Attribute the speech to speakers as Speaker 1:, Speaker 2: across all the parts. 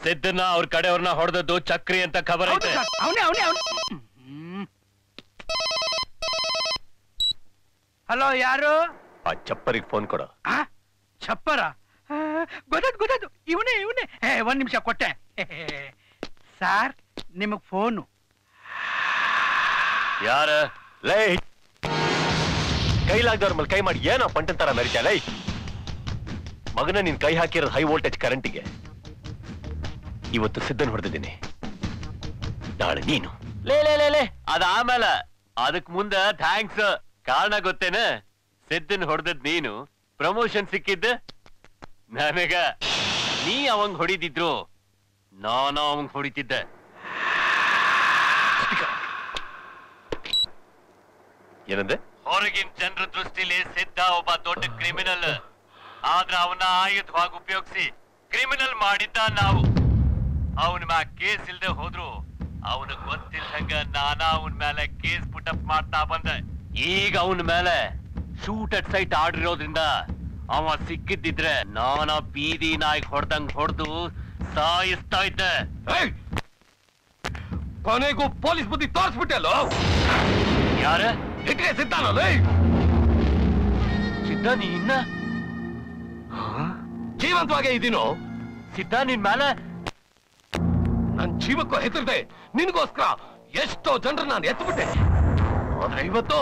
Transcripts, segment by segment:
Speaker 1: ಸಿದ್ದನ್ನ ಅವ್ರ ಕಡೆಯವ್ರನ್ನ ಹೊಡೆದದ್ದು ಚಕ್ರಿ ಅಂತ ಖಬರ್ ಐತೆ.
Speaker 2: ಹಲೋ, ಯಾರು?
Speaker 1: ಆ ಚಪ್ಪರಿಗೆ ಫೋನ್ ಕೊಡ.
Speaker 2: ಚಪ್ಪರ? ಗೊತ್ತಾಯ್ತು, ಇವನೇ. ಒಂದ್ ನಿಮಿಷ ಕೊಟ್ಟೆ. ಸಾರ್, ನಿಮಗ್ ಫೋನು.
Speaker 1: ಯಾರ? ಲೈ, ಕೈಲಾಗ್ದವ್ರ ಮೇಲೆ ಕೈ ಮಾಡಿ ಏನೋ ಪಂಟನ್ ತರ ಮೆರಿತ. ಲೈ ಮಗನ ನೀನ್ ಕೈ ಹಾಕಿರೋದು ಹೈ ವೋಲ್ಟೇಜ್ ಕರೆಂಟಿಗೆ. ಇವತ್ತು ಸಿದ್ದನ್ ಹೊಡೆದಿದ್ದೀನಿ, ನಾಳೆ ನೀನು. ಲೇ ಅದಾಮೇಲೆ ಅದಕ್ ಮುಂದೆ ಥ್ಯಾಂಕ್ಸ್. ಕಾರಣ ಗೊತ್ತೇನ? ಸಿದ್ದನ್ ಹೊಡೆದದ್ ನೀನು, ಪ್ರಮೋಷನ್ ಸಿಕ್ಕಿದ್ದ ನನಗ. ನೀ ಅವಂಗ್ ಹೊಡಿದಿದ್ರು ನಾನು ಅವಂಗ್ ಹೊಡಿತಿದ್ದೆ. ಏನಂದೆ? ಹೊರಗಿನ ಜನರ ದೃಷ್ಟಿಲಿ ಸಿದ್ಧ ಒಬ್ಬ ದೊಡ್ಡ ಕ್ರಿಮಿನಲ್. ಆದ್ರೆ ಅವನ ಆಯುಧವಾಗಿ ಉಪಯೋಗಿಸಿ ಕ್ರಿಮಿನಲ್ ಮಾಡಿದ್ದ ನಾವು. ಅವನ ಮ್ಯಾಲ ಕೇಸ್ ಇಲ್ದೆ ಹೋದ್ರು ಅವನಿಗೆ ಗೊತ್ತಿಲ್ದಂಗ ನಾನಾ ಅವನ ಮೇಲೆ ಕೇಸ್ ಪುಟಪ್ ಮಾಡ್ತಾ ಬಂದೆ. ಈಗ ಅವನ ಮೇಲೆ ಶೂಟ್ ಅಟ್ ಸೈಟ್ ಆಡಿರೋದ್ರಿಂದ ಅವ ಸಿಕ್ಕಿದ್ದಿದ್ರೆ ನಾನಾ ಬೀದಿ ನಾಯಿಗೆ ಹೊಡೆದಂಗ್ ಹೊಡೆದು ಸಾಯಿಸ್ತಾ ಇದ್ದೆ.
Speaker 3: ಕೊನೆಗೂ ಪೊಲೀಸ್ ಬುದ್ಧಿ ತೋರಿಸ್ಬಿಟ್ಟಲ್ಲ.
Speaker 1: ಯಾರ?
Speaker 3: ಇಟ್ರೆ ಸಿದ್ಧಾನಲ್ಲ.
Speaker 1: ಸಿದ್ಧ, ನೀ ಇನ್ನ
Speaker 3: ಜೀವಂತವಾಗೇ ಇದೀನೋ?
Speaker 1: ಸಿದ್ಧ, ನಿನ್ ಮೇಲೆ
Speaker 3: ನನ್ ಜೀವಕ್ಕೂ ಹೆದರ್ದೆ ನಿನ್ಗೋಸ್ಕರ ಎಷ್ಟೋ ಜನರು ನಾನು ಎತ್ಬಿಟ್ಟೆ. ಆದ್ರೆ ಇವತ್ತು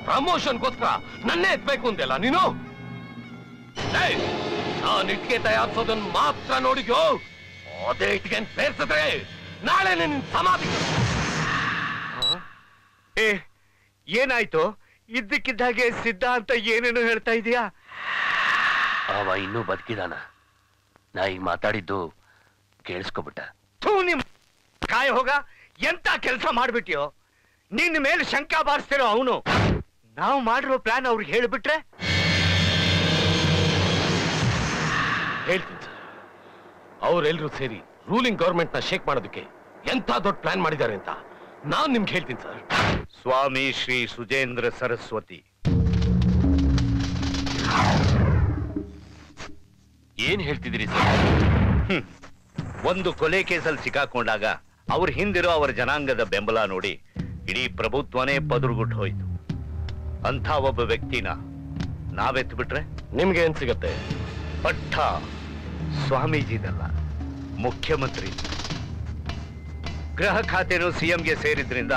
Speaker 3: ಪ್ರಮೋಷನ್ಗೋಸ್ಕರ ನನ್ನೇ ಎತ್ಬೇಕು ಅಂದೆಲ್ಲ ನೀನು. ನಾನು ಇಟ್ಗೆ ತಯಾರಿಸೋದನ್ನ ಮಾತ್ರ ನೋಡಿದ್ಯೋ, ಅದೇ ಇಟ್ಗೆ ಸೇರ್ಸಿದ್ರೆ ನಾಳೆ ನಿನ್ ಸಮಾಧಿ.
Speaker 1: ಏನಾಯ್ತು? ಇದ್ದಕ್ಕಿದ್ದಾಗೆ ಸಿದ್ಧ ಅಂತ ಏನೇನು ಹೇಳ್ತಾ ಇದೀಯಾ? ಅವ ಇನ್ನೂ ಬದುಕಿದಾನ. ನಾ ಈಗ ಮಾತಾಡಿದ್ದು ಕೇಳಿಸ್ಕೊಬಿಟ್ಟ.
Speaker 4: ನಿಮ್ ಕಾಯ ಹೋಗ, ಎಂತ ಕೆಲಸ ಮಾಡ್ಬಿಟ್ಯೋ? ನಿನ್ನ ಮೇಲೆ ಶಂಕಾ ಬಾರಿಸ್ತಿರೋ ಅವನು. ನಾವು ಮಾಡಿರೋ ಪ್ಲಾನ್ ಅವ್ರಿಗೆ ಹೇಳ್ಬಿಟ್ರೆ?
Speaker 3: ಹೇಳ್ತೀನಿ ಸರ್. ಅವರೆಲ್ಲರೂ ಸೇರಿ ರೂಲಿಂಗ್ ಗವರ್ಮೆಂಟ್ ನ ಶೇಕ್ ಮಾಡೋದಕ್ಕೆ ಎಂತ ದೊಡ್ಡ ಪ್ಲಾನ್ ಮಾಡಿದ್ದಾರೆ ಅಂತ ನಾನ್ ನಿಮ್ಗೆ ಹೇಳ್ತೀನಿ ಸರ್.
Speaker 4: ಸ್ವಾಮಿ ಶ್ರೀ ಸುಜೇಂದ್ರ ಸರಸ್ವತಿ.
Speaker 1: ಏನ್ ಹೇಳ್ತಿದ್ದೀರಿ ಸರ್?
Speaker 4: ಒಂದು ಕೊಲೆ ಕೇಸಲ್ಲಿ ಸಿಕ್ಕಾಕೊಂಡಾಗ ಅವ್ರ ಹಿಂದಿರೋ ಅವರ ಜನಾಂಗದ ಬೆಂಬಲ ನೋಡಿ ಇಡೀ ಪ್ರಭುತ್ವನೇ ಪದುರುಗುಟ್ಟು ಹೋಯ್ತು. ಅಂಥ ಒಬ್ಬ ವ್ಯಕ್ತಿನ ನಾವೆತ್ತು ಬಿಟ್ರೆ
Speaker 3: ನಿಮ್ಗೆ ಏನ್ ಸಿಗತ್ತೆ?
Speaker 4: ಪಟ್ಟ ಸ್ವಾಮೀಜಿದಲ್ಲ, ಮುಖ್ಯಮಂತ್ರಿ. ಗೃಹ ಖಾತೆನೂ ಸಿಎಂಗೆ ಸೇರಿದ್ರಿಂದ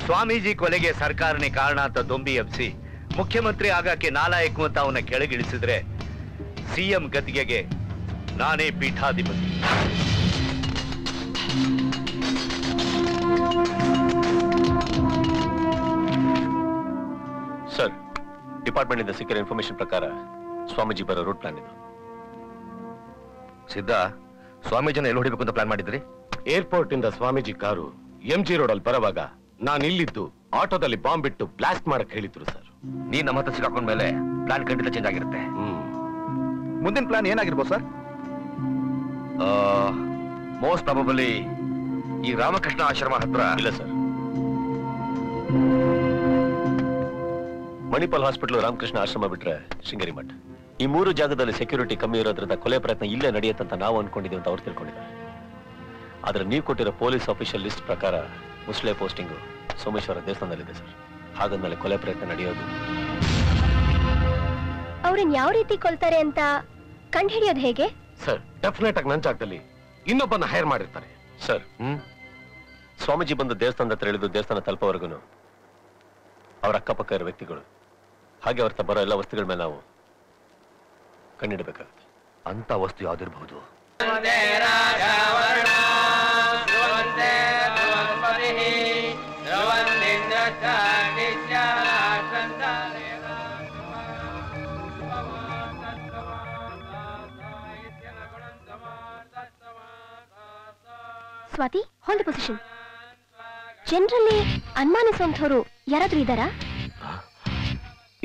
Speaker 4: ಸ್ವಾಮೀಜಿ ಕೊಲೆಗೆ ಸರ್ಕಾರನೇ ಕಾರಣ ಅಂತ ದೊಂಬಿ ಎಬ್ಸಿ ಮುಖ್ಯಮಂತ್ರಿ ಆಗಕ್ಕೆ ನಾಲಾಯಕು ಅಂತ ಅವನ ಕೆಳಗಿಳಿಸಿದ್ರೆ ಸಿಎಂ ಗದ್ದಿಗೆಗೆ ನಾನೇ ಪೀಠಾಧಿಪತಿ.
Speaker 1: ಸರ್, ಡಿಪಾರ್ಟ್ಮೆಂಟ್ ಇಂದ ಸಿಕ್ಕಿರೋ ಇನ್ಫಾರ್ಮೇಶನ್ ಪ್ರಕಾರ ಸ್ವಾಮೀಜಿ ಬರೋ ರೂಟ್ ಪ್ಲಾನ್ ಇದು.
Speaker 3: ಸಿದ್ಧ, ಸ್ವಾಮೀಜಿನ ಎಲ್ಲಿ ಹೊಡಿಬೇಕು ಅಂತ ಪ್ಲಾನ್ ಮಾಡಿದ್ರಿ? ಏರ್ಪೋರ್ಟ್ ಇಂದ ಸ್ವಾಮೀಜಿ ಕಾರು MG ರೋಡ್ ಅಲ್ಲಿ ಬರುವಾಗ ನಾನು ಇಲ್ಲಿದ್ದು ಆಟೋದಲ್ಲಿ ಬಾಂಬ್ ಬಿಟ್ಟು ಬ್ಲಾಸ್ಟ್ ಮಾಡಕ್ ಹೇಳಿದ್ರು ಸರ್.
Speaker 5: ನೀನ್ ನಮ್ಮ ಹತ್ರ ಸಿಕ್ಕಾಕೊಂಡ ಮೇಲೆ ಪ್ಲಾನ್ ಖಂಡಿತ ಚೇಂಜ್ ಆಗಿರುತ್ತೆ. ಮುಂದಿನ ಪ್ಲಾನ್ ಏನಾಗಿರ್ಬೋದು ಸರ್? ಮೋಸ್ಟ್ ಪ್ರಾಬಬಲಿ ಈ ರಾಮಕೃಷ್ಣ ಆಶ್ರಮ ಹತ್ರ.
Speaker 1: ಇಲ್ಲ ಸರ್, ಮಣಿಪಾಲ್ ಹಾಸ್ಪಿಟಲ್, ರಾಮಕೃಷ್ಣ ಆಶ್ರಮ ಬಿಟ್ರೆ ಶೃಂಗೇರಿ ಮಠ. ಈ ಮೂರು ಜಾಗದಲ್ಲಿ ಸೆಕ್ಯೂರಿಟಿ ಕಮ್ಮಿ ಇರೋದ್ರಿಂದ ಕೊಲೆ ಪ್ರಯತ್ನ ಇಲ್ಲೇ ನಡೆಯುತ್ತಂತ ನಾವು ಅನ್ಕೊಂಡಿದ್ದೀವಿ ಅಂತ ಅವ್ರು ತಿಳ್ಕೊಂಡಿದ್ದಾರೆ. ಆದ್ರೆ ನೀವು ಕೊಟ್ಟಿರೋ ಪೊಲೀಸ್ ಆಫೀಷಿಯಲ್ ಲಿಸ್ಟ್ ಪ್ರಕಾರ ಮುಸ್ಲೆ ಪೋಸ್ಟಿಂಗು ಸೋಮೇಶ್ವರ ದೇವಸ್ಥಾನದಲ್ಲಿದೆ ಸರ್. ಹಾಗಾದ್ಮೇಲೆ ಕೊಲೆ ಪ್ರಯತ್ನ ನಡೆಯೋದು.
Speaker 6: ಅವ್ರನ್ನ ಯಾವ ರೀತಿ ಕೊಲ್ತಾರೆ ಅಂತ ಕಂಡು ಹಿಡಿಯೋದು ಹೇಗೆ
Speaker 3: ಸರ್? ಡೆಫಿನೆಟ್ ಆಗಿ ನನ್ನ ಜಾಗದಲ್ಲಿ ಇನ್ನೊಬ್ಬನ ಹೈರ್ ಮಾಡಿರ್ತಾರೆ
Speaker 1: ಸರ್. ಸ್ವಾಮೀಜಿ ಬಂದು ದೇವಸ್ಥಾನದ ಹತ್ರ ಇಳಿದು ದೇವಸ್ಥಾನ ತಲುಪವರೆಗೂ ಅವ್ರ ಅಕ್ಕಪಕ್ಕ ಇರೋ ವ್ಯಕ್ತಿಗಳು ಹಾಗೆ ಅವ್ರ ಬರೋ ಎಲ್ಲ ವಸ್ತುಗಳ ಮೇಲೆ ನಾವು ಕಣ್ಣಿಡಬೇಕಾಗುತ್ತೆ.
Speaker 5: ಅಂತ ವಸ್ತು ಯಾವ್ದಿರಬಹುದು?
Speaker 6: Swati, hold the position. ಜನರಲ್ಲಿ ಅನುಮಾನಿಸುವಂಥವ್ರು ಯಾರಾದ್ರೂ ಇದ್ದಾರಾ?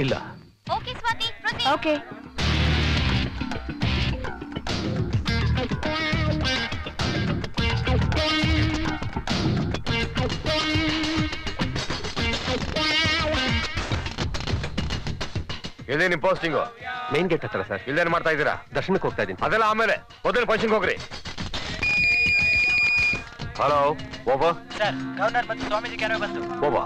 Speaker 3: ಇಲ್ಲ.
Speaker 6: Okay Swati, okay.
Speaker 5: ಇದೇ ನಿಮ್ ಪೋಸ್ಟಿಂಗು?
Speaker 3: ಮೇನ್ ಗೇಟ್ ಹತ್ರ ಸರ್.
Speaker 5: ಇಲ್ಲೇನ್ ಮಾಡ್ತಾ ಇದ್ದೀರಾ?
Speaker 3: ದರ್ಶನಕ್ಕೆ ಹೋಗ್ತಾ ಇದ್ದೀನಿ.
Speaker 5: ಅದೆಲ್ಲ ಆಮೇಲೆ ಮೊದಲು ಪೋಸ್ಟಿಂಗ್ ಹೋಗ್ರಿ. ಹಲೋ ಓಬಾ.
Speaker 2: ಸರ್ ಗವರ್ನರ್ ಮತ್ತು ಸ್ವಾಮೀಜಿ ಕ್ಯಾರೇ ಬಂತು.
Speaker 5: ಓಬಾ.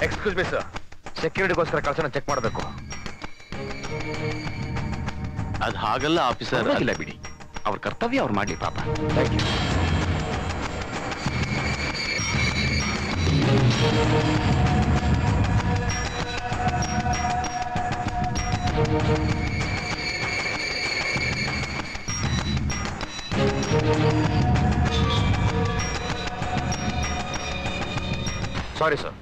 Speaker 5: ಎಕ್ಸ್ಕ್ಯೂಸ್ ಮೀ ಸರ್, ಸೆಕ್ಯೂರಿಟಿಗೋಸ್ಕರ ಕಳ್ಸನ ಚೆಕ್ ಮಾಡಬೇಕು.
Speaker 4: ಅದು ಹಾಗಲ್ಲ ಆಫೀಸರ್.
Speaker 5: ಇಲ್ಲ ಬಿಡಿ, ಅವ್ರ ಕರ್ತವ್ಯ ಅವ್ರು ಮಾಡ್ಲಿ ಪಾಪ. Thank you. Sorry sir.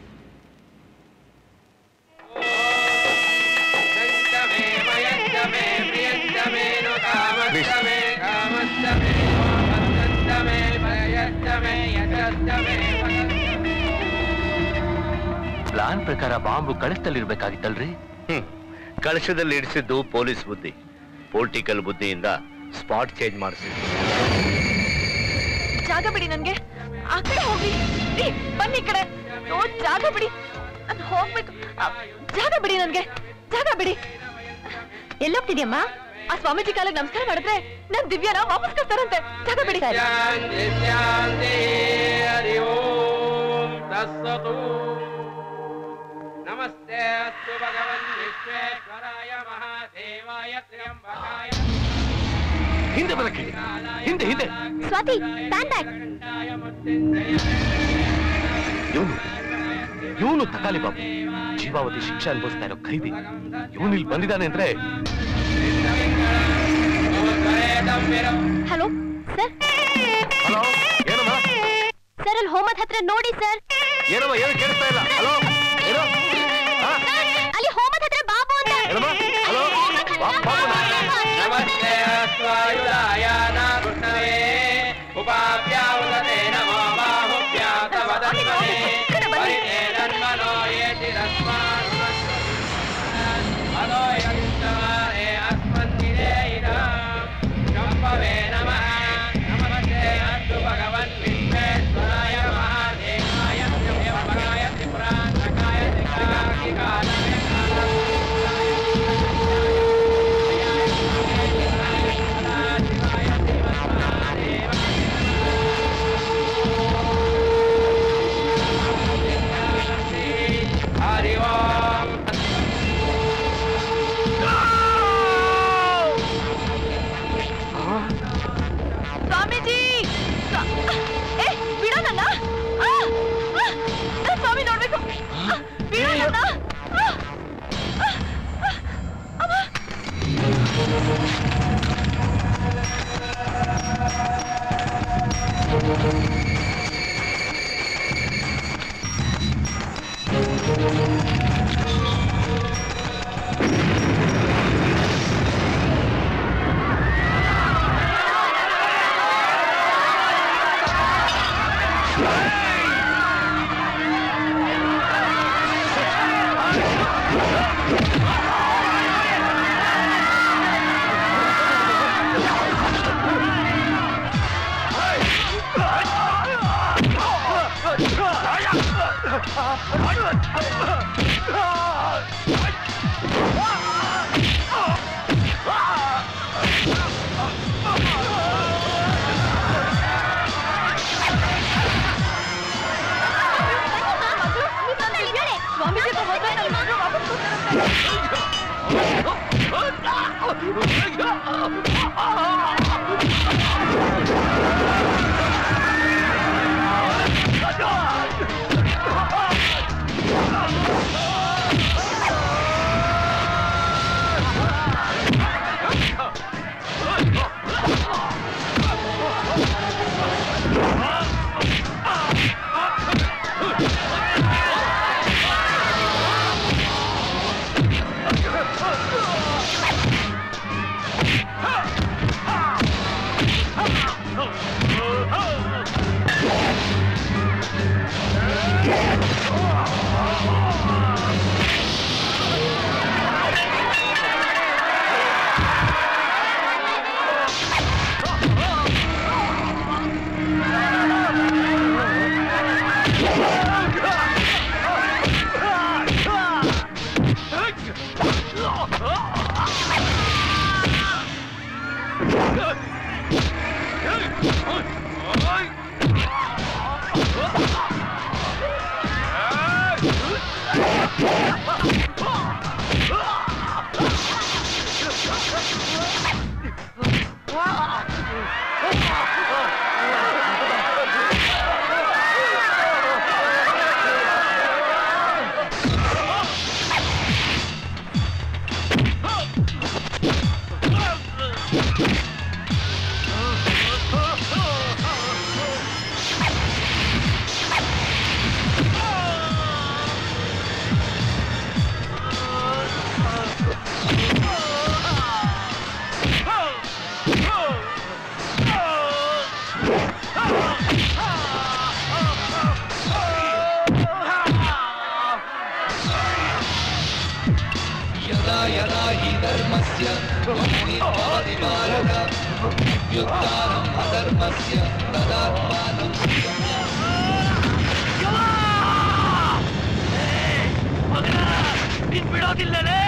Speaker 4: Plan ಪ್ರಕಾರ ಬಾಂಬು ಕಳಿಸ್ತಲ್ಲಿರ್ಬೇಕಾಗಿತ್ತಲ್ರಿ?
Speaker 1: ಕಳಶದಲ್ಲಿ ಇಡಿಸಿದ್ದು ಪೊಲೀಸ್ ಬುದ್ಧಿ, ಪೊಲಿಟಿಕಲ್ ಬುದ್ಧಿಯಿಂದ ಸ್ಪಾಟ್ ಚೇಂಜ್ ಮಾಡಿಸಿದ್ರು.
Speaker 6: ಜಾಗ ಬಿಡಿ ನನ್ಗೆ, ಆ ಕಡೆ ಹೋಗಿ ಬನ್ನಿ ಈ ಕಡೆ. ಜಾಗ ಬಿಡಿ, ನಾನು ಹೋಗ್ಬೇಕು. ಜಾಗ ಬಿಡಿ ನನ್ಗೆ, ಜಾಗ ಬಿಡಿ. ಎಲ್ಲೋಗ್ತಿದ್ಯಮ್ಮ? ಆ ಸ್ವಾಮೀಜಿ ಕಾಲಿಗೆ ನಮಸ್ಕಾರ ಮಾಡಿದ್ರೆ ನನ್ ದಿವ್ಯಾನ ವಾಪಸ್ ಕಳ್ತಾರಂತೆ. ಜಾಗ ಬಿಡಿ.
Speaker 2: ನಮಸ್ತೆ ಅಸ್ತು ಭಗವನ್ ವಿಶ್ವೇಶ್ವರಾಯ ಮಹಾದೇವಾಯ ತ್ರ್ಯಂಬಕಾಯ.
Speaker 3: ಹಿಂದೆ ಬರಕ್ಕೆ, ಹಿಂದೆ ಹಿಂದೆ.
Speaker 6: Swathi stand back.
Speaker 3: ಇವನು ತಕಾಲಿ ಬಾಬು, ಜೀವಾವಧಿ ಶಿಕ್ಷೆ ಅನುಭವಿಸ್ತಾ ಇರೋ ಖೈದಿ. ಇವನು ಇಲ್ಲಿ ಬಂದಿದ್ದಾನೆ ಅಂದ್ರೆ.
Speaker 6: Hello sir.
Speaker 3: ಹಲೋ, ಏನಮ್ಮ?
Speaker 6: ಸರ್ ಅಲ್ಲಿ ಹೋಮದ ಹತ್ರ ನೋಡಿ ಸರ್.
Speaker 3: ಏನಮ್ಮ, ಏನು ಕೇಳಿಸ್ತಾ ಇಲ್ಲ. ಹಲೋ, ಏನು?
Speaker 6: ಅಲ್ಲಿ ಹೋಮದ ಹತ್ರ ಬಾಬು ಅಂತ.
Speaker 3: ಏನಮ್ಮ? ಹಲೋ, ಬಾಬುನಾ?
Speaker 2: ನಮಸ್ತೆ ಅಸ್ವಾಯುಧಾಯ ನಾಗುಣವೇ ಉಪಾಭ್ಯಾವುದತೆ ನಮೋ ಬಾಹುಭ್ಯಾತವದನ್ಮನೆ ಪರಿತೆ ನನ್ಮನೋ ಯೇತಿ ರಸ್ಮಾನು ಅದೋ ಯಂತವಾರೆ ಅಸ್ಮನ್ನಿರೇಯಿನ ಶಂಭವೇ ನಮಃ. ನಮಸ್ತೆ ಅಸ್ತು ಭಗವನ್ ವಿಶ್ವೇಶ್ವರಾಯ ಮಹಾದೇವಾಯ ತ್ರ್ಯಂಬಕಾಯ ತ್ರಿಪುರಾಂತಕಾಯ ತ್ರಿಕಾಲವೇ
Speaker 6: ಸ್ವಾಮೀಜಿ ಬಿಡೋ ನನ್ನ. ಸ್ವಾಮಿ ನೋಡ್ಬೇಕು. ಬಿಡೋ ನನ್ನ. ಸ್ವಾಮೀಜಿ
Speaker 1: ಬಿಡೋದಿಲ್ಲಲೇ